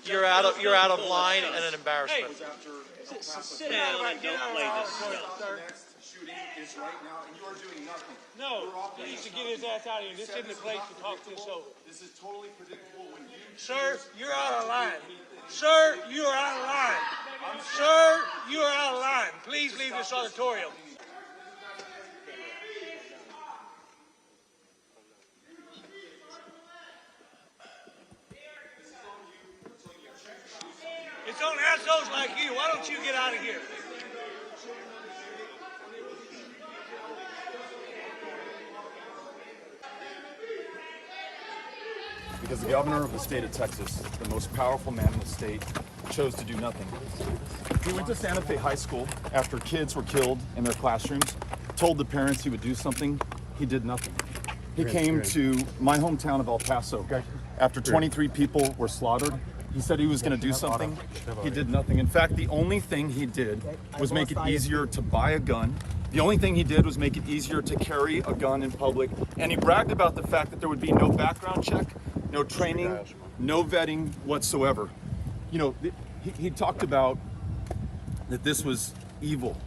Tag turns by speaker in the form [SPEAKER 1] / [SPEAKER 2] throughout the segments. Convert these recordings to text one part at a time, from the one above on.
[SPEAKER 1] You're out of line and an embarrassment.
[SPEAKER 2] Sit down and don't play this stuff.
[SPEAKER 3] Shooting is right now, and you are doing nothing.
[SPEAKER 4] No, he needs to get his ass out of here. This isn't the place to talk this over.
[SPEAKER 3] This is totally predictable when you...
[SPEAKER 4] Sir, you're out of line. Sir, you are out of line. Sir, you are out of line. Please leave this auditorium. It's on assholes like you. Why don't you get out of here?
[SPEAKER 5] Because the governor of the state of Texas, the most powerful man in the state, chose to do nothing. He went to Santa Fe High School after kids were killed in their classrooms, told the parents he would do something. He did nothing. He came to my hometown of El Paso after 23 people were slaughtered. He said he was going to do something. He did nothing. In fact, the only thing he did was make it easier to buy a gun. The only thing he did was make it easier to carry a gun in public. And he bragged about the fact that there would be no background check, no training, no vetting whatsoever. You know, he talked about that this was evil.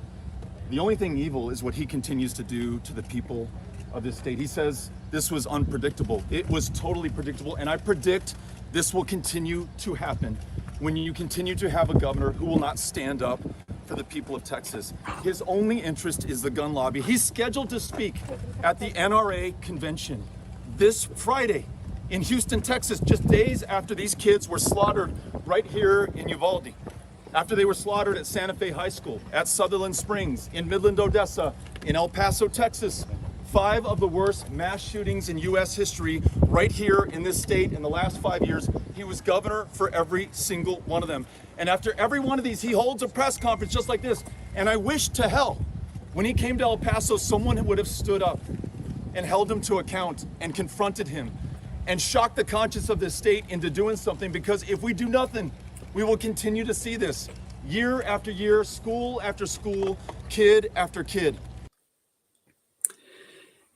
[SPEAKER 5] The only thing evil is what he continues to do to the people of this state. He says this was unpredictable. It was totally predictable, and I predict this will continue to happen when you continue to have a governor who will not stand up for the people of Texas. His only interest is the gun lobby. He's scheduled to speak at the NRA convention this Friday in Houston, Texas, just days after these kids were slaughtered right here in Uvalde. After they were slaughtered at Santa Fe High School, at Sutherland Springs, in Midland, Odessa, in El Paso, Texas. 5 of the worst mass shootings in U.S. history right here in this state in the last 5 years. He was governor for every single one of them. And after every one of these, he holds a press conference just like this. And I wish to hell, when he came to El Paso, someone would have stood up and held him to account and confronted him and shocked the conscience of this state into doing something, because if we do nothing, we will continue to see this year after year, school after school, kid after kid.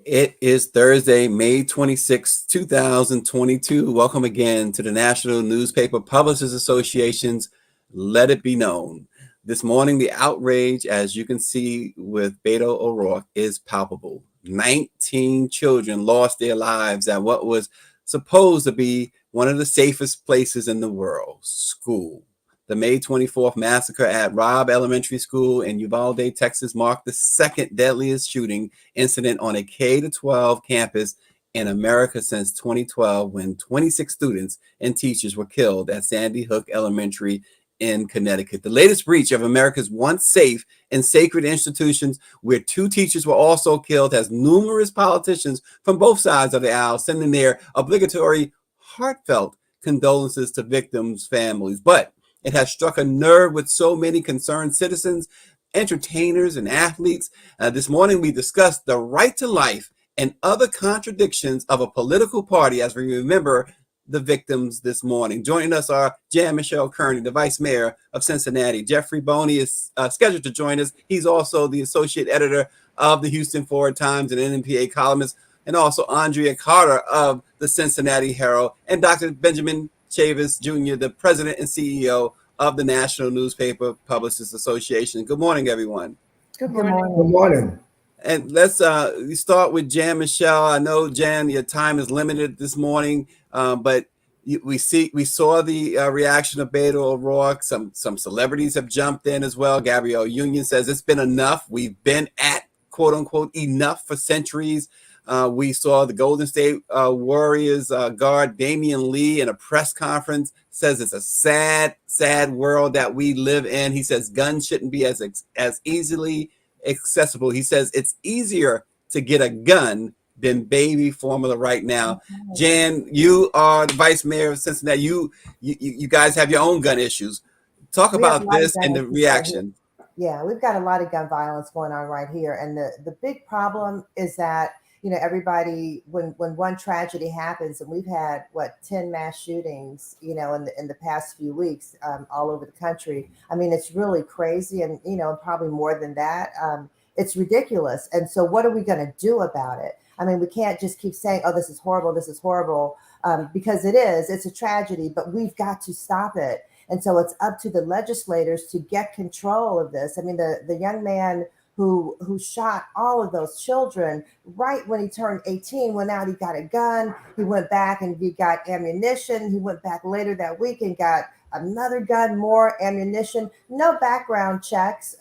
[SPEAKER 6] It is Thursday, May 26, 2022. Welcome again to the National Newspaper Publishers Association's Let It Be Known. This morning, the outrage, as you can see with Beto O'Rourke, is palpable. 19 children lost their lives at what was supposed to be one of the safest places in the world, school. The May 24th massacre at Robb Elementary School in Uvalde, Texas, marked the second deadliest shooting incident on a K-12 campus in America since 2012, when 26 students and teachers were killed at Sandy Hook Elementary in Connecticut. The latest breach of America's once safe and sacred institutions, where 2 teachers were also killed, has numerous politicians from both sides of the aisle sending their obligatory, heartfelt condolences to victims' families. But it has struck a nerve with so many concerned citizens, entertainers, and athletes. This morning, we discussed the right to life and other contradictions of a political party as we remember the victims this morning. Joining us are Jan Michelle Kearney, the Vice Mayor of Cincinnati. Jeffrey Boney is scheduled to join us. He's also the Associate Editor of the Houston Forward-Times and NNPA columnist, and also Andrea Carter of the Cincinnati Herald, and Dr. Benjamin Chavis Jr., the President and CEO of the National Newspaper Publishers Association. Good morning, everyone.
[SPEAKER 7] Good morning.
[SPEAKER 8] Good morning.
[SPEAKER 6] And let's start with Jan Michelle. I know, Jan, your time is limited this morning, but we saw the reaction of Beto O'Rourke. Some celebrities have jumped in as well. Gabrielle Union says it's been enough. We've been at quote unquote enough for centuries. We saw the Golden State Warriors guard Damian Lee in a press conference says it's a sad, sad world that we live in. He says guns shouldn't be as easily accessible. He says it's easier to get a gun than baby formula right now. Jan, you are the Vice Mayor of Cincinnati. You guys have your own gun issues. Talk about this and the reaction.
[SPEAKER 7] Yeah, we've got a lot of gun violence going on right here. And the big problem is that, you know, everybody, when one tragedy happens, and we've had 10 mass shootings, you know, in the past few weeks, all over the country. I mean, it's really crazy, and you know, probably more than that. It's ridiculous. And so, what are we going to do about it? I mean, we can't just keep saying, "Oh, this is horrible. This is horrible." because it's a tragedy, but we've got to stop it. And so it's up to the legislators to get control of this. I mean, the young man who shot all of those children right when he turned 18, went out, he got a gun, he went back and he got ammunition. He went back later that week and got another gun, more ammunition, no background checks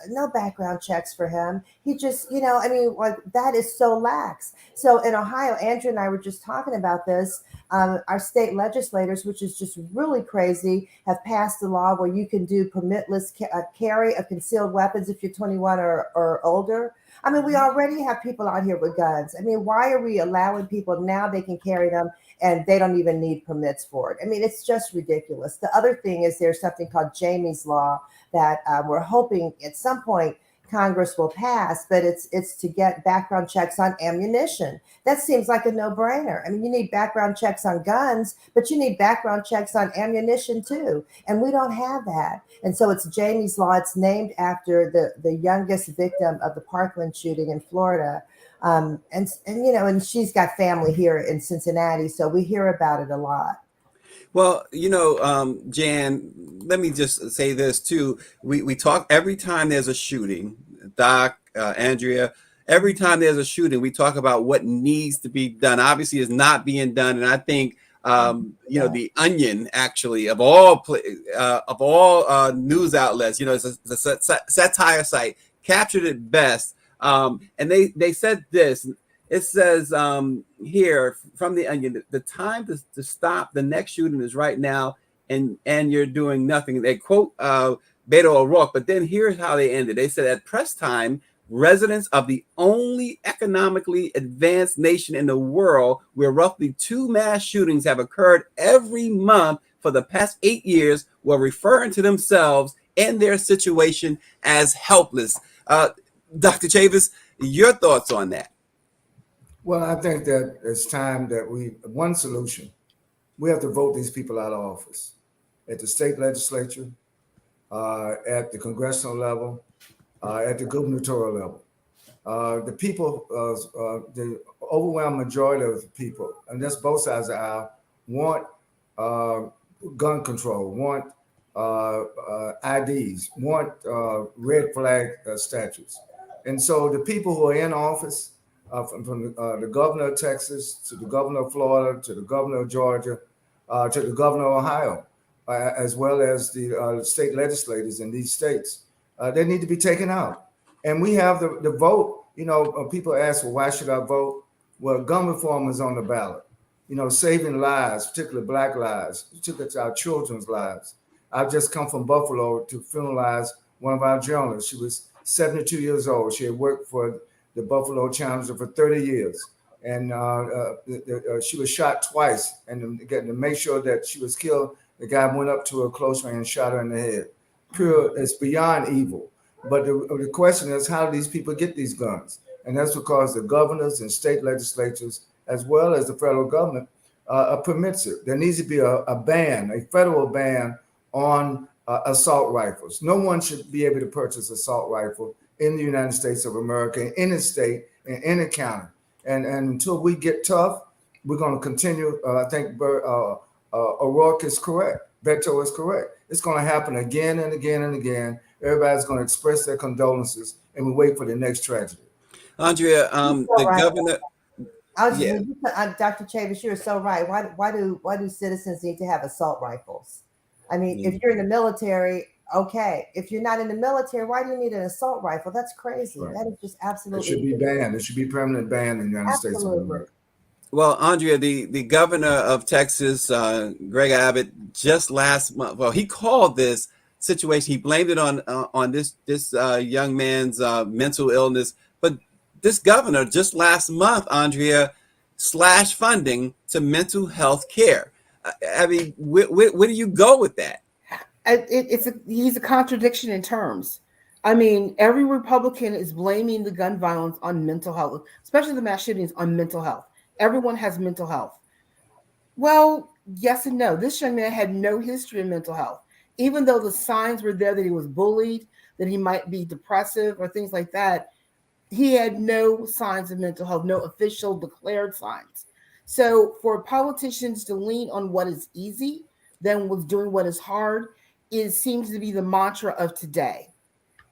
[SPEAKER 7] for him. He just, I mean, like, that is so lax. So in Ohio, Andrew and I were just talking about this. Our state legislators, which is just really crazy, have passed a law where you can do permitless carry of concealed weapons if you're 21 or older. I mean, we already have people out here with guns. I mean, why are we allowing people now they can carry them and they don't even need permits for it? I mean, it's just ridiculous. The other thing is there's something called Jamie's Law that we're hoping at some point Congress will pass, but it's to get background checks on ammunition. That seems like a no-brainer. I mean, you need background checks on guns, but you need background checks on ammunition too. And we don't have that. And so it's Jamie's Law. It's named after the youngest victim of the Parkland shooting in Florida. And she's got family here in Cincinnati, so we hear about it a lot.
[SPEAKER 6] Well, Jan, let me just say this too. We talk every time there's a shooting, Doc, Andrea, every time there's a shooting, we talk about what needs to be done. Obviously, is not being done. And I think, the Onion, actually, of all news outlets, it's a satire site, captured it best. And they said this. It says here from the Onion, the time to stop the next shooting is right now, and you're doing nothing. They quote Beto O'Rourke, but then here's how they ended. They said at press time, residents of the only economically advanced nation in the world, where roughly 2 mass shootings have occurred every month for the past 8 years, were referring to themselves and their situation as helpless. Dr. Chavis, your thoughts on that?
[SPEAKER 8] Well, I think that it's time that one solution, we have to vote these people out of office at the state legislature, at the congressional level, at the gubernatorial level. The people, the overwhelming majority of the people, and that's both sides of the aisle, want gun control, want IDs, want red flag statutes. And so the people who are in office, from the governor of Texas to the governor of Florida to the governor of Georgia to the governor of Ohio, as well as the state legislators in these states, they need to be taken out. And we have the vote. People ask, well, why should I vote? Well, gun reform is on the ballot. Saving lives, particularly Black lives, particularly our children's lives. I've just come from Buffalo to funeralize one of our journalists. She was 72 years old. She had worked for the Buffalo Challenger for 30 years. And she was shot twice. And to make sure that she was killed, the guy went up to her close range and shot her in the head. It's beyond evil. But the question is, how do these people get these guns? And that's because the governors and state legislatures, as well as the federal government, permits it. There needs to be a ban, a federal ban on assault rifles. No one should be able to purchase an assault rifle in the United States of America, in any state, in any county. And until we get tough, we're going to continue. I think O'Rourke is correct. Beto is correct. It's going to happen again and again and again. Everybody's going to express their condolences, and we wait for the next tragedy.
[SPEAKER 6] Andrea, governor.
[SPEAKER 7] Dr. Chavis, you're so right. Why do citizens need to have assault rifles? I mean, if you're in the military, okay. If you're not in the military, why do you need an assault rifle? That's crazy. Right. That is just absolutely.
[SPEAKER 8] It should be banned. It should be permanent ban in the United States of America.
[SPEAKER 6] Well, Andrea, the governor of Texas, Greg Abbott, just last month, well, he called this situation, he blamed it on this young man's mental illness. But this governor just last month, Andrea, slashed funding to mental health care. I mean, where do you go with that?
[SPEAKER 9] He's a contradiction in terms. I mean, every Republican is blaming the gun violence on mental health, especially the mass shootings on mental health. Everyone has mental health. Well, yes and no. This young man had no history of mental health. Even though the signs were there that he was bullied, that he might be depressive or things like that, he had no signs of mental health, no official declared signs. So for politicians to lean on what is easy than with doing what is hard, it seems to be the mantra of today.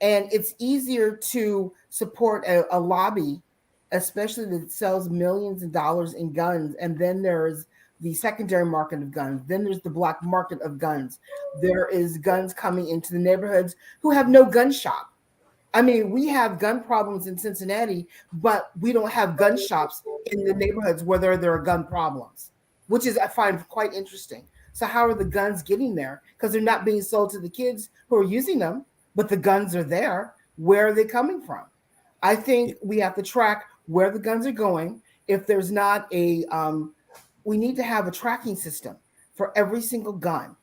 [SPEAKER 9] And it's easier to support a lobby, especially that sells millions of dollars in guns. And then there's the secondary market of guns. Then there's the black market of guns. There is guns coming into the neighborhoods who have no gun shop. I mean, we have gun problems in Cincinnati, but we don't have gun shops in the neighborhoods where there are gun problems, which is, I find, quite interesting. So how are the guns getting there? Because they're not being sold to the kids who are using them, but the guns are there. Where are they coming from? I think we have to track where the guns are going. If there's not we need to have a tracking system for every single gun.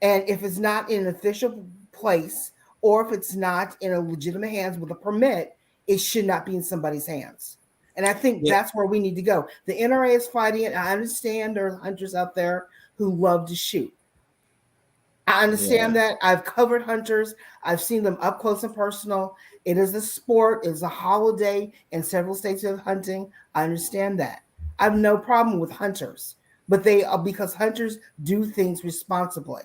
[SPEAKER 9] And if it's not in an official place, or if it's not in a legitimate hands with a permit, it should not be in somebody's hands. And I think that's where we need to go. The NRA is fighting it. I understand there are hunters out there who love to shoot. I understand that. I've covered hunters. I've seen them up close and personal. It is a sport. It's a holiday in several states of hunting. I understand that. I have no problem with hunters, but they are, because hunters do things responsibly.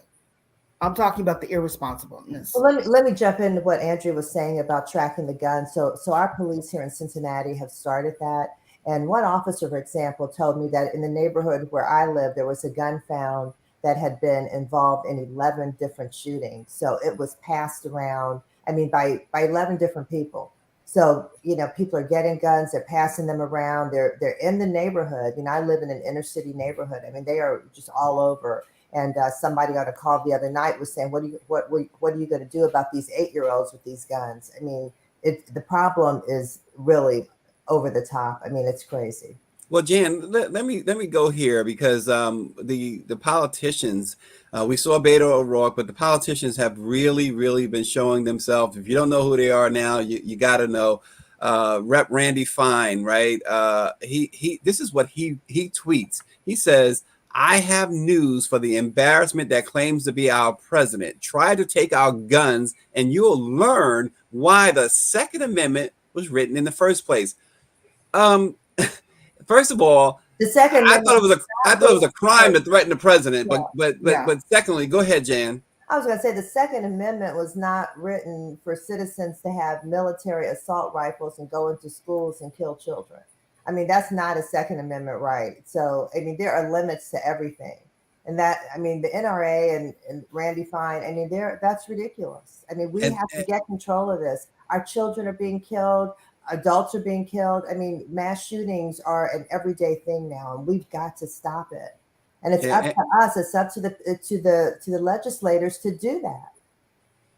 [SPEAKER 9] I'm talking about the irresponsibleness.
[SPEAKER 7] Well, let me jump into what Andrea was saying about tracking the gun. So our police here in Cincinnati have started that. And one officer, for example, told me that in the neighborhood where I live, there was a gun found that had been involved in 11 different shootings. So it was passed around, by 11 different people. So, people are getting guns, they're passing them around, they're in the neighborhood. I live in an inner city neighborhood. They are just all over. And somebody on a call the other night was saying, what are you going to do about these 8-year-olds with these guns? The problem is really over the top. It's crazy.
[SPEAKER 6] Well, Jan, let me go here because the politicians, we saw Beto O'Rourke, but the politicians have really, really been showing themselves. If you don't know who they are now, you got to know. Rep. Randy Fine, right? This is what he tweets. He says, "I have news for the embarrassment that claims to be our president. Try to take our guns, and you'll learn why the Second Amendment was written in the first place." First of all,
[SPEAKER 7] the second
[SPEAKER 6] I thought it was a crime to threaten the president. But secondly, go ahead, Jan.
[SPEAKER 7] I was going to say the Second Amendment was not written for citizens to have military assault rifles and go into schools and kill children. That's not a Second Amendment right. So, there are limits to everything. And that, the NRA and Randy Fine, that's ridiculous. We have to get control of this. Our children are being killed. Adults are being killed. Mass shootings are an everyday thing now, and we've got to stop it. And it's up to us. It's up to the legislators to do that.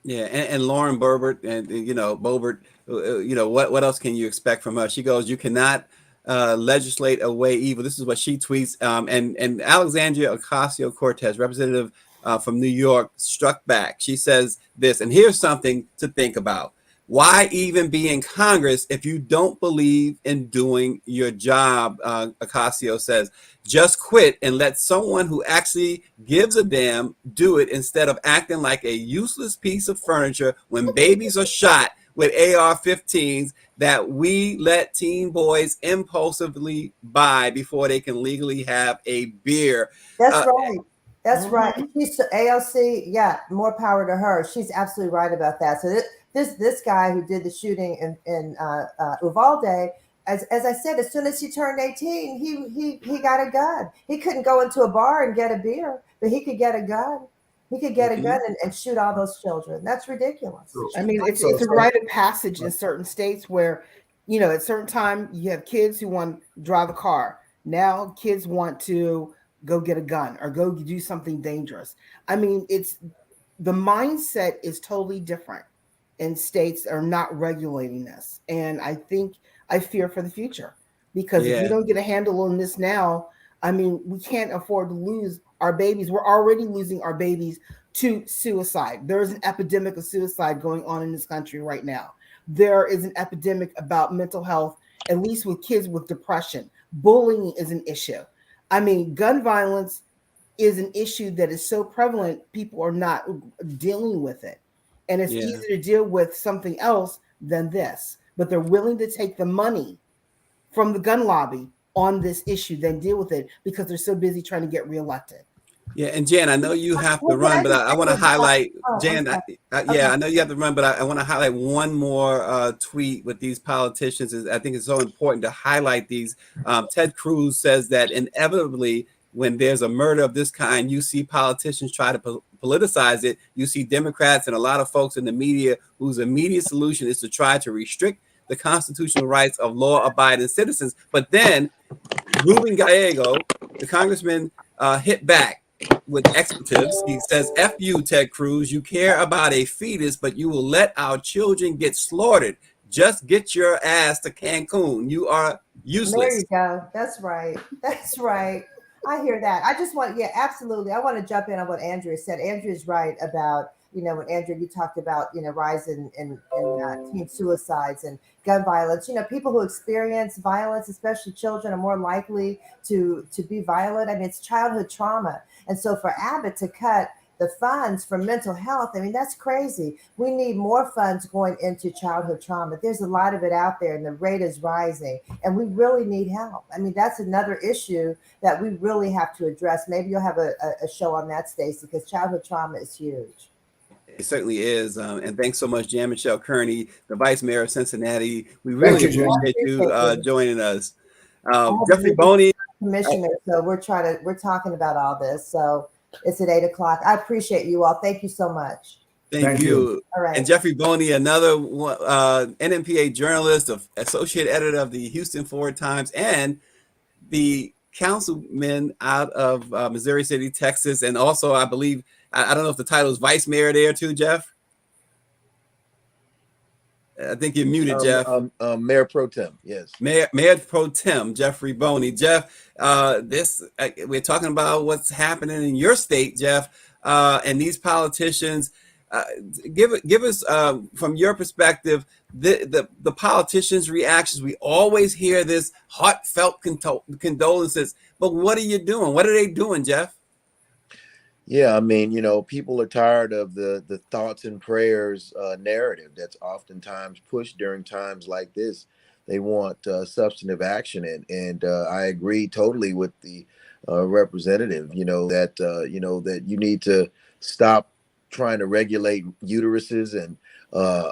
[SPEAKER 6] Yeah, and Lauren Boebert, and Boebert, what else can you expect from her? She goes, "You cannot legislate away evil." This is what she tweets. And Alexandria Ocasio-Cortez, representative from New York, struck back. She says this, and here's something to think about. Why even be in Congress if you don't believe in doing your job? Ocasio says, "Just quit and let someone who actually gives a damn do it instead of acting like a useless piece of furniture when babies are shot with AR-15s that we let teen boys impulsively buy before they can legally have a beer."
[SPEAKER 7] That's right. That's right. She's AOC. Yeah, more power to her. She's absolutely right about that. So this guy who did the shooting in Uvalde, as I said, as soon as he turned 18, he got a gun. He couldn't go into a bar and get a beer, but he could get a gun. He could get a gun and shoot all those children. That's ridiculous.
[SPEAKER 9] It's a rite of passage in certain states where, at certain time you have kids who want to drive a car. Now kids want to go get a gun or go do something dangerous. It's the mindset is totally different in states that are not regulating this. And I fear for the future because if we don't get a handle on this now, we can't afford to lose our babies. We're already losing our babies to suicide. There is an epidemic of suicide going on in this country right now. There is an epidemic about mental health, at least with kids with depression. Bullying is an issue. Gun violence is an issue that is so prevalent, people are not dealing with it. And it's easier to deal with something else than this. But they're willing to take the money from the gun lobby on this issue than deal with it because they're so busy trying to get reelected.
[SPEAKER 6] Yeah, and Jan, I know you have to
[SPEAKER 7] Well, can
[SPEAKER 6] run,
[SPEAKER 7] I
[SPEAKER 6] but
[SPEAKER 7] just
[SPEAKER 6] I
[SPEAKER 7] say
[SPEAKER 6] want to
[SPEAKER 7] this?
[SPEAKER 6] highlight,
[SPEAKER 7] Oh, I'm
[SPEAKER 6] Jan,
[SPEAKER 7] sorry.
[SPEAKER 6] yeah,
[SPEAKER 7] Okay.
[SPEAKER 6] I know you have to run, but I want to highlight one more tweet with these politicians. I think it's so important to highlight these. Ted Cruz says that inevitably, when there's a murder of this kind, you see politicians try to politicize it. You see Democrats and a lot of folks in the media whose immediate solution is to try to restrict the constitutional rights of law-abiding citizens. But then Ruben Gallego, the congressman, hit back with expletives. He says, F you, Ted Cruz. You care about a fetus, but you will let our children get slaughtered. Just get your ass to Cancun. You are useless.
[SPEAKER 7] There you go. That's right. That's right. I hear that. I just want, yeah, absolutely. I want to jump in on what Andrea said. Andrea's right about, when Andrea, you talked about, rise in teen suicides and gun violence. People who experience violence, especially children, are more likely to be violent. I mean, it's childhood trauma. And so for Abbott to cut the funds for mental health, I mean, that's crazy. We need more funds going into childhood trauma. There's a lot of it out there and the rate is rising and we really need help. I mean, that's another issue that we really have to address. Maybe you'll have a show on that, Stacey, because childhood trauma is huge.
[SPEAKER 6] It certainly is. And thanks so much, Jan Michelle Kearney, the Vice Mayor of Cincinnati. We really appreciate you joining us. Jeffrey Boney.
[SPEAKER 7] Commissioner, so we're talking about all this. So it's at 8:00. I appreciate you all. Thank you so much.
[SPEAKER 6] Thank you.
[SPEAKER 7] All right.
[SPEAKER 6] And Jeffrey Boney, another NMPA journalist, associate editor of the Houston Forward Times, and the councilman out of Missouri City, Texas, and also I believe, I don't know if the title is vice mayor there too, Jeff. I think you're muted, Jeff.
[SPEAKER 10] Mayor Pro Tem, yes.
[SPEAKER 6] Mayor Pro Tem, Jeffrey Boney. Jeff, we're talking about what's happening in your state, Jeff, and these politicians. Give us from your perspective the politicians' reactions. We always hear this heartfelt condolences, but what are you doing? What are they doing, Jeff?
[SPEAKER 10] Yeah, I mean, people are tired of the thoughts and prayers narrative that's oftentimes pushed during times like this. They want substantive action, and I agree totally with the representative. That you need to stop trying to regulate uteruses and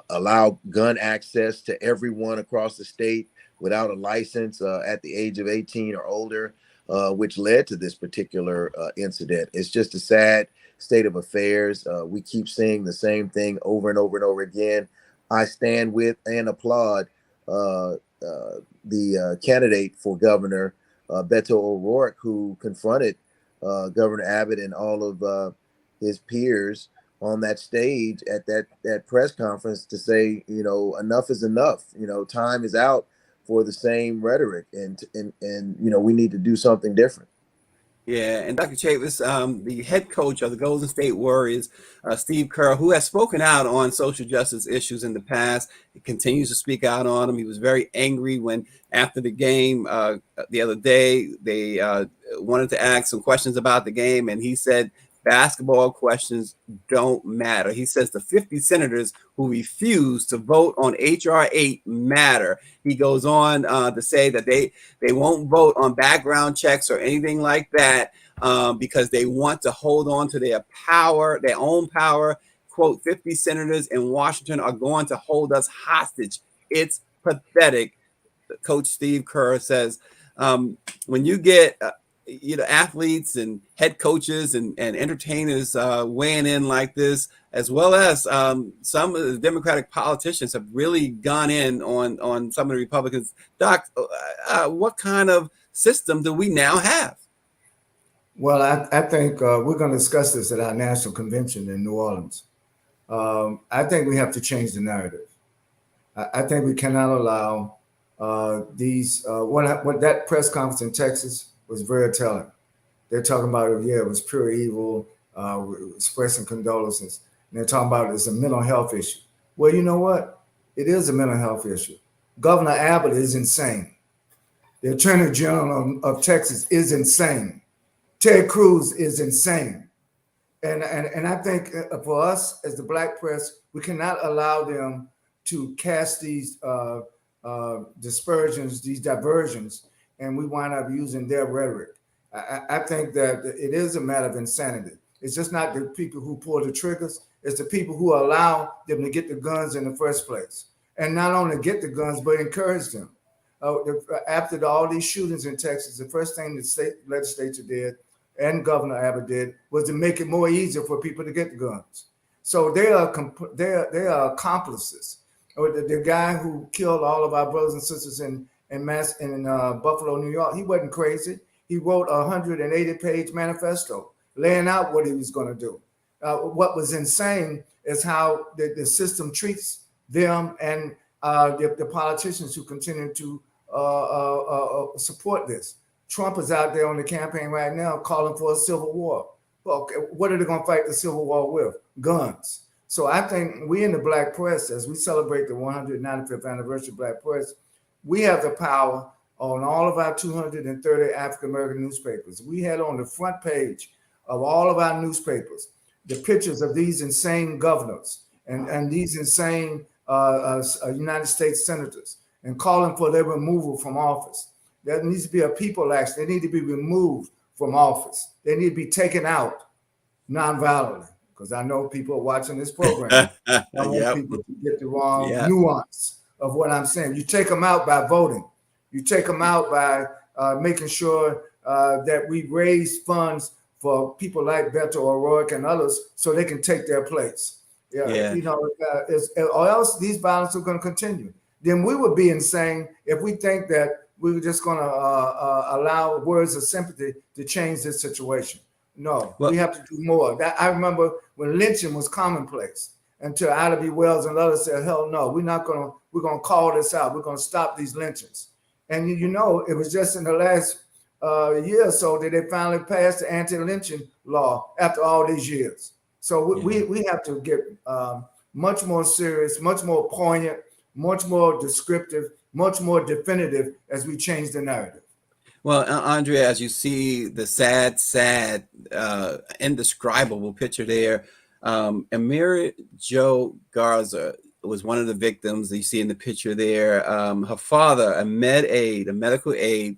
[SPEAKER 10] allow gun access to everyone across the state without a license at the age of 18 or older. Which led to this particular incident. It's just a sad state of affairs. We keep seeing the same thing over and over and over again. I stand with and applaud the candidate for governor, Beto O'Rourke, who confronted Governor Abbott and all of his peers on that stage at that press conference to say, enough is enough. Time is out for the same rhetoric, and we need to do something different.
[SPEAKER 6] Yeah, and Dr. Chavis, the head coach of the Golden State Warriors, Steve Kerr, who has spoken out on social justice issues in the past, he continues to speak out on them. He was very angry when, after the game the other day, they wanted to ask some questions about the game, and he said basketball questions don't matter. He says the 50 senators who refuse to vote on H.R. 8 matter. He goes on to say that they won't vote on background checks or anything like that because they want to hold on to their power, their own power. Quote, 50 senators in Washington are going to hold us hostage. It's pathetic. Coach Steve Kerr says, when you get athletes and head coaches and entertainers weighing in like this, as well as some of the Democratic politicians have really gone in on some of the Republicans. Doc, what kind of system do we now have?
[SPEAKER 8] Well, I think we're going to discuss this at our national convention in New Orleans. I think we have to change the narrative. I think we cannot allow these, what that press conference in Texas was very telling. They're talking about it was pure evil, expressing condolences. And they're talking about it as a mental health issue. Well, you know what? It is a mental health issue. Governor Abbott is insane. The Attorney General of Texas is insane. Ted Cruz is insane. And I think for us as the Black press, we cannot allow them to cast these dispersions, these diversions, and we wind up using their rhetoric. I think that it is a matter of insanity. It's just not the people who pull the triggers. It's the people who allow them to get the guns in the first place. And not only get the guns, but encourage them. After all these shootings in Texas, the first thing the state legislature did and Governor Abbott did was to make it more easier for people to get the guns. So they are accomplices. The guy who killed all of our brothers and sisters in Buffalo, New York, he wasn't crazy. He wrote a 180-page manifesto laying out what he was going to do. What was insane is how the system treats them and the politicians who continue to support this. Trump is out there on the campaign right now calling for a civil war. Well, okay, what are they going to fight the civil war with? Guns. So I think we in the Black press, as we celebrate the 195th anniversary of Black press, we have the power on all of our 230 African-American newspapers. We had on the front page of all of our newspapers the pictures of these insane governors and these insane United States senators and calling for their removal from office. There needs to be a people action. They need to be removed from office. They need to be taken out nonviolently, because I know people are watching this program. I want people to get the wrong nuance of what I'm saying. You take them out by voting. You take them out by making sure that we raise funds for people like Beto O'Rourke and others so they can take their place. You know, or else these violence are going to continue. Then we would be insane if we think that we were just going to allow words of sympathy to change this situation. No, we have to do more. I remember when lynching was commonplace until Ida B. Wells and others said, hell no, we're going to call this out. We're going to stop these lynchings. And you know, it was just in the last year or so that they finally passed the anti-lynching law after all these years. So we have to get much more serious, much more poignant, much more descriptive, much more definitive as we change the narrative.
[SPEAKER 6] Well, Andrea, as you see the sad, indescribable picture there, Amira Joe Garza was one of the victims that you see in the picture there. Her father, a medical aide,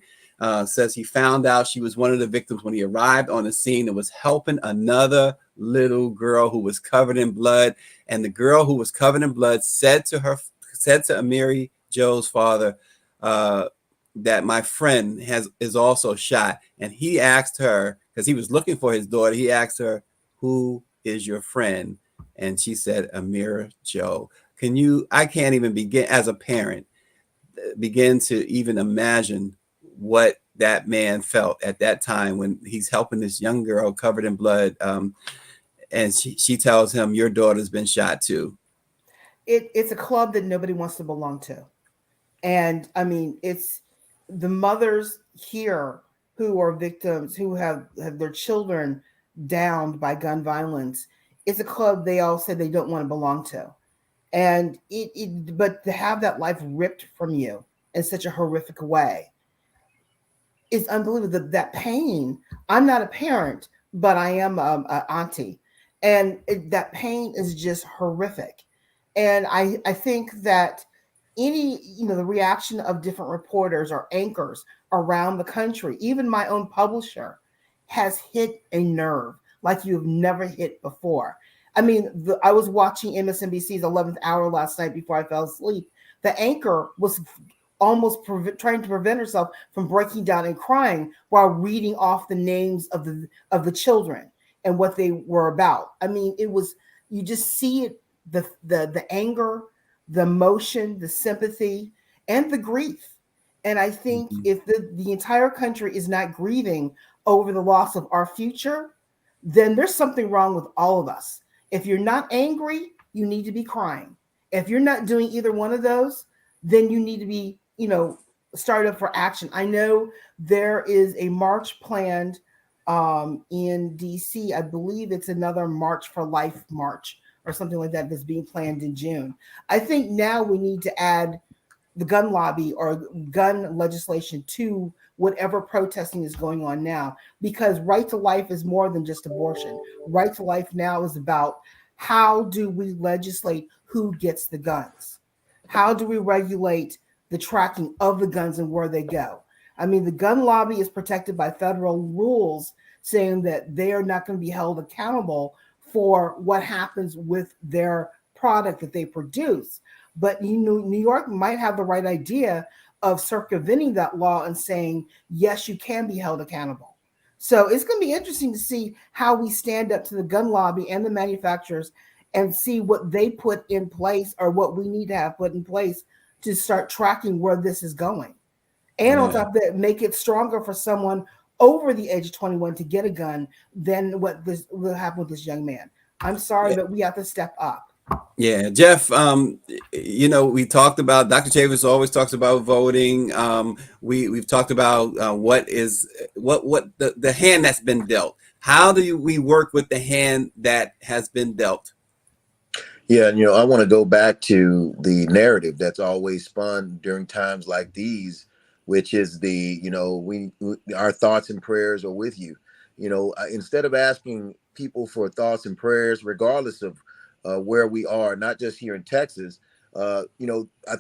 [SPEAKER 6] says he found out she was one of the victims when he arrived on the scene and was helping another little girl who was covered in blood. And the girl who was covered in blood said to Amiri Joe's father, that my friend is also shot. And he asked her, because he was looking for his daughter, he asked her, who is your friend? And she said, Amira Joe. I can't even begin as a parent, begin to even imagine what that man felt at that time when he's helping this young girl covered in blood. And she tells him, your daughter's been shot too.
[SPEAKER 9] It's a club that nobody wants to belong to. And I mean, it's the mothers here who are victims, who have their children downed by gun violence. It's a club they all said they don't want to belong to. And but to have that life ripped from you in such a horrific way is unbelievable. That pain, I'm not a parent, but I am an auntie. And that pain is just horrific. And I think that the reaction of different reporters or anchors around the country, even my own publisher, has hit a nerve like you've never hit before. I mean, I was watching MSNBC's 11th Hour last night before I fell asleep. The anchor was almost trying to prevent herself from breaking down and crying while reading off the names of the children and what they were about. I mean, you just see it, the anger, the emotion, the sympathy, and the grief. And I think if the entire country is not grieving over the loss of our future, then there's something wrong with all of us. If you're not angry, you need to be crying. If you're not doing either one of those, then you need to be, start up for action. I know there is a march planned in DC. I believe it's another March for Life march or something like that that's being planned in June. I think now we need to add the gun lobby or gun legislation to whatever protesting is going on now, because right to life is more than just abortion. Right to life now is about how do we legislate who gets the guns? How do we regulate the tracking of the guns and where they go? I mean, the gun lobby is protected by federal rules saying that they are not going to be held accountable for what happens with their product that they produce. But New York might have the right idea of circumventing that law and saying, yes, you can be held accountable. So it's going to be interesting to see how we stand up to the gun lobby and the manufacturers and see what they put in place or what we need to have put in place to start tracking where this is going. And on top of that, make it stronger for someone over the age of 21 to get a gun than what this will happen with this young man. I'm sorry, but we have to step up.
[SPEAKER 6] Yeah, Jeff, we talked about, Dr. Chavis always talks about voting. We've talked about what the hand that's been dealt. How do we work with the hand that has been dealt?
[SPEAKER 10] Yeah, and I want to go back to the narrative that's always spun during times like these, which is our thoughts and prayers are with you. Instead of asking people for thoughts and prayers, regardless of where we are, not just here in Texas, I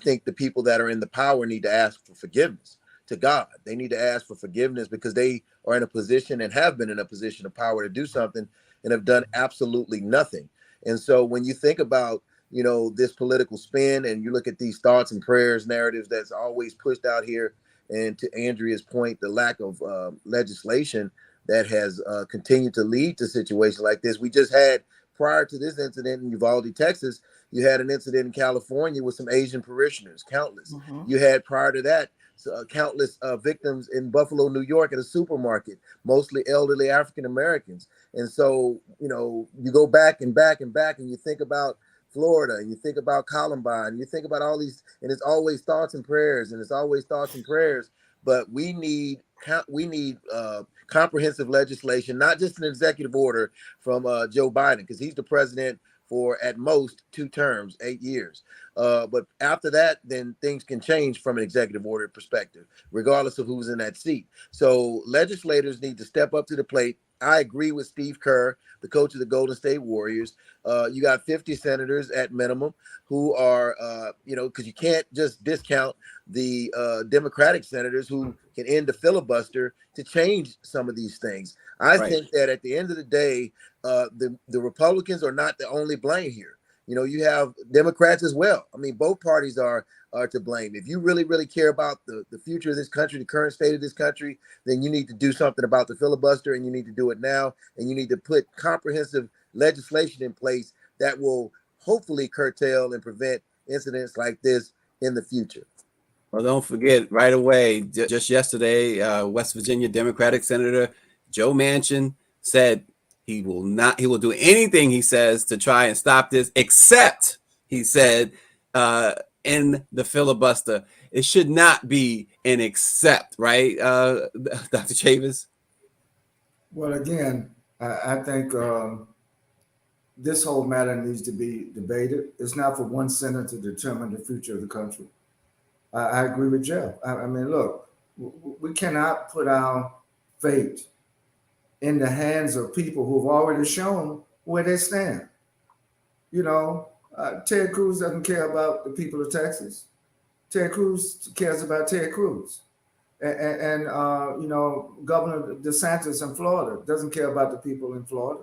[SPEAKER 10] think the people that are in the power need to ask for forgiveness to God. They need to ask for forgiveness because they are in a position and have been in a position of power to do something and have done absolutely nothing. And so when you think about, this political spin and you look at these thoughts and prayers narratives that's always pushed out here, and to Andrea's point, the lack of legislation that has continued to lead to situations like this. We just had, prior to this incident in Uvalde, Texas, you had an incident in California with some Asian parishioners, countless. You had, prior to that, countless victims in Buffalo, New York at a supermarket, mostly elderly African Americans. And so, you go back and back and back, and you think about Florida, and you think about Columbine, and you think about all these, and it's always thoughts and prayers, and it's always thoughts and prayers. But we need comprehensive legislation, not just an executive order from Joe Biden, because he's the president for at most 2 terms, 8 years. But after that, then things can change from an executive order perspective, regardless of who's in that seat. So legislators need to step up to the plate. I agree with Steve Kerr, the coach of the Golden State Warriors. You got 50 senators at minimum who are, because you can't just discount the Democratic senators who can end the filibuster to change some of these things. I think that at the end of the day, the Republicans are not the only blame here. You have Democrats as well. I mean, both parties are to blame. If you really, really care about the future of this country, the current state of this country, then you need to do something about the filibuster, and you need to do it now. And you need to put comprehensive legislation in place that will hopefully curtail and prevent incidents like this in the future.
[SPEAKER 6] Well, don't forget, right away, just yesterday, West Virginia Democratic Senator Joe Manchin said he will do anything, he says, to try and stop this, except, he said, in the filibuster. It should not be an except, right, Dr. Chavis?
[SPEAKER 8] Well, again, I think this whole matter needs to be debated. It's not for one senator to determine the future of the country. I agree with Jeff. I mean, look, we cannot put our fate in the hands of people who've already shown where they stand. Ted Cruz doesn't care about the people of Texas. Ted Cruz cares about Ted Cruz. And Governor DeSantis in Florida doesn't care about the people in Florida.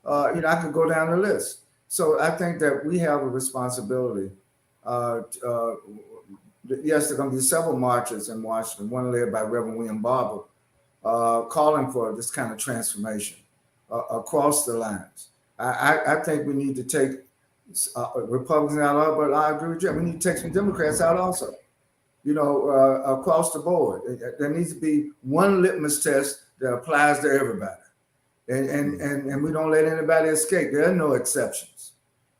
[SPEAKER 8] I could go down the list. So I think that we have a responsibility. Yes, there are going to be several marches in Washington, one led by Reverend William Barber, calling for this kind of transformation across the lines. I think we need to take Republicans out, but I agree with you. We need to take some Democrats out also, across the board. There needs to be one litmus test that applies to everybody. And we don't let anybody escape. There are no exceptions.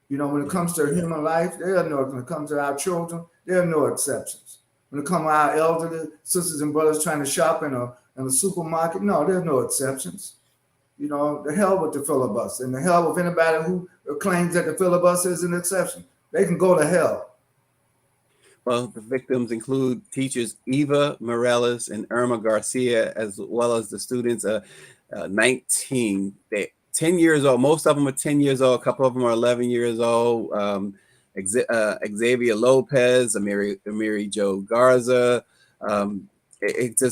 [SPEAKER 8] When it comes to human life, when it comes to our children, there are no exceptions. When it comes to our elderly sisters and brothers trying to shop in a supermarket, no, there's no exceptions. The hell with the filibuster, and the hell with anybody who claims that the filibuster is an exception. They can go to hell.
[SPEAKER 6] Well, the victims include teachers Eva Morales and Irma Garcia, as well as the students 19. They're 10 years old. Most of them are 10 years old. A couple of them are 11 years old. Xavier Lopez, Amiri Joe Garza, it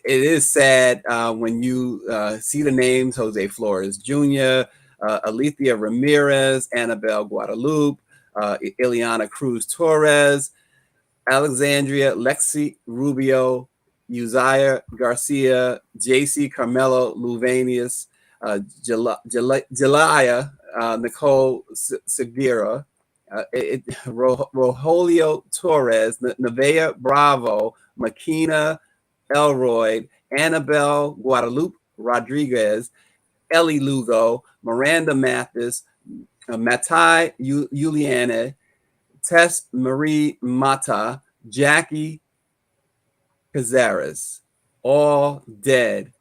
[SPEAKER 6] is sad when you see the names: Jose Flores Jr., Alethea Ramirez, Annabelle Guadalupe, Ileana Cruz Torres, Alexandria Lexi Rubio, Uzziah Garcia, JC Carmelo Luvanius, Jelaya Nicole Segura, Rogelio Torres, Nevea Bravo, Makina Elroy, Annabelle Guadalupe Rodriguez, Ellie Lugo, Miranda Mathis, Matai Juliana, Tess Marie Mata, Jackie Cazares, all dead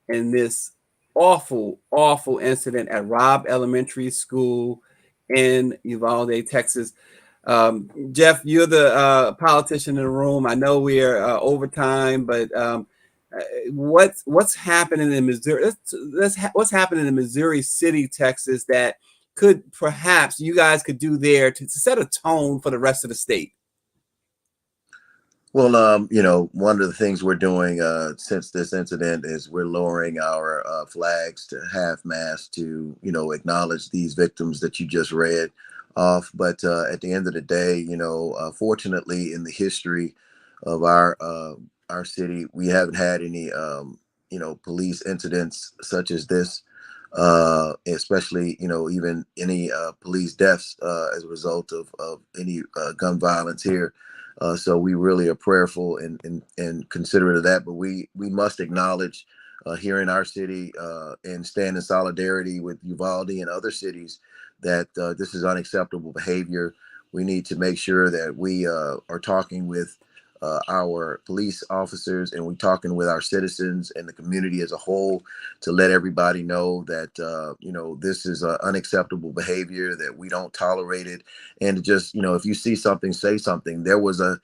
[SPEAKER 6] in this awful, awful incident at Robb Elementary School in Uvalde, Texas. Jeff, you're the politician in the room. I know we're over time, but what's happening in Missouri? What's happening in Missouri City, Texas, that could perhaps you guys could do there to set a tone for the rest of the state?
[SPEAKER 10] Well, you know, one of the things we're doing since this incident is we're lowering our flags to half-mast to, you know, acknowledge these victims that you just read off. But at the end of the day, you know, fortunately, in the history of our city, we haven't had any, you know, police incidents such as this, especially, you know, even any police deaths as a result of any gun violence here. So we really are prayerful and considerate of that. But we must acknowledge here in our city and stand in solidarity with Uvalde and other cities that this is unacceptable behavior. We need to make sure that we are talking with our police officers and we're talking with our citizens and the community as a whole to let everybody know that, you know, this is unacceptable behavior, that we don't tolerate it. And just, you know, if you see something, say something. There was I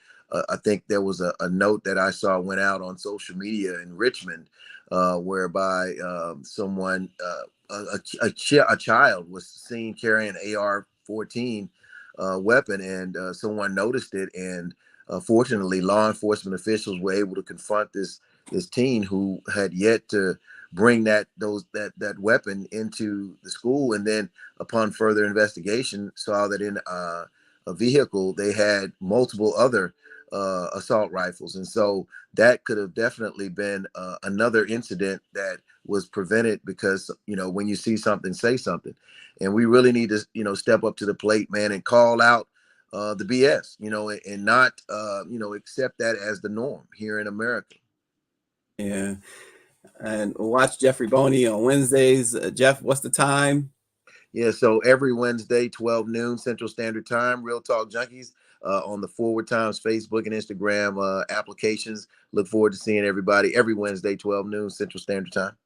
[SPEAKER 10] think there was a note that I saw went out on social media in Richmond whereby someone, a child was seen carrying an AR-14 weapon, and someone noticed it, and fortunately, law enforcement officials were able to confront this teen who had yet to bring that weapon into the school, and then upon further investigation, saw that in a vehicle they had multiple other assault rifles, and so that could have definitely been another incident that was prevented because, you know, when you see something, say something, and we really need to, you know, step up to the plate, man, and call out the BS, you know, and not, you know, accept that as the norm here in America.
[SPEAKER 6] Yeah. And watch Jeffrey Boney on Wednesdays. Jeff, what's the time?
[SPEAKER 10] Yeah, so every Wednesday, 12 noon Central Standard Time, Real Talk Junkies on the Forward Times Facebook and Instagram applications. Look forward to seeing everybody every Wednesday, 12 noon Central Standard Time.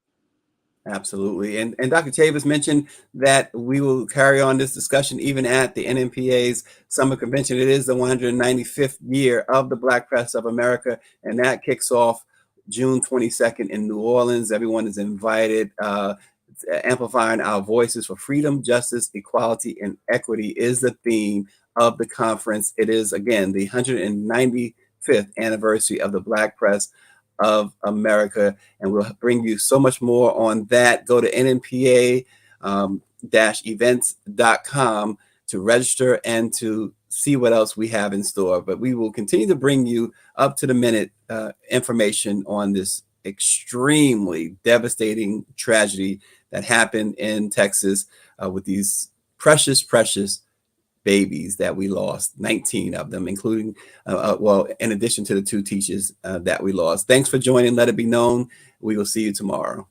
[SPEAKER 6] Absolutely. And Dr. Chavis mentioned that we will carry on this discussion even at the NMPA's Summer Convention. It is the 195th year of the Black Press of America, and that kicks off June 22nd in New Orleans. Everyone is invited. Amplifying our voices for freedom, justice, equality, and equity is the theme of the conference. It is, again, the 195th anniversary of the Black Press of America, and we'll bring you so much more on that. Go to nmpa-events.com to register and to see what else we have in store. But we will continue to bring you up to the minute information on this extremely devastating tragedy that happened in Texas with these precious babies that we lost, 19 of them, including, well, in addition to the 2 teachers that we lost. Thanks for joining. Let it be known. We will see you tomorrow.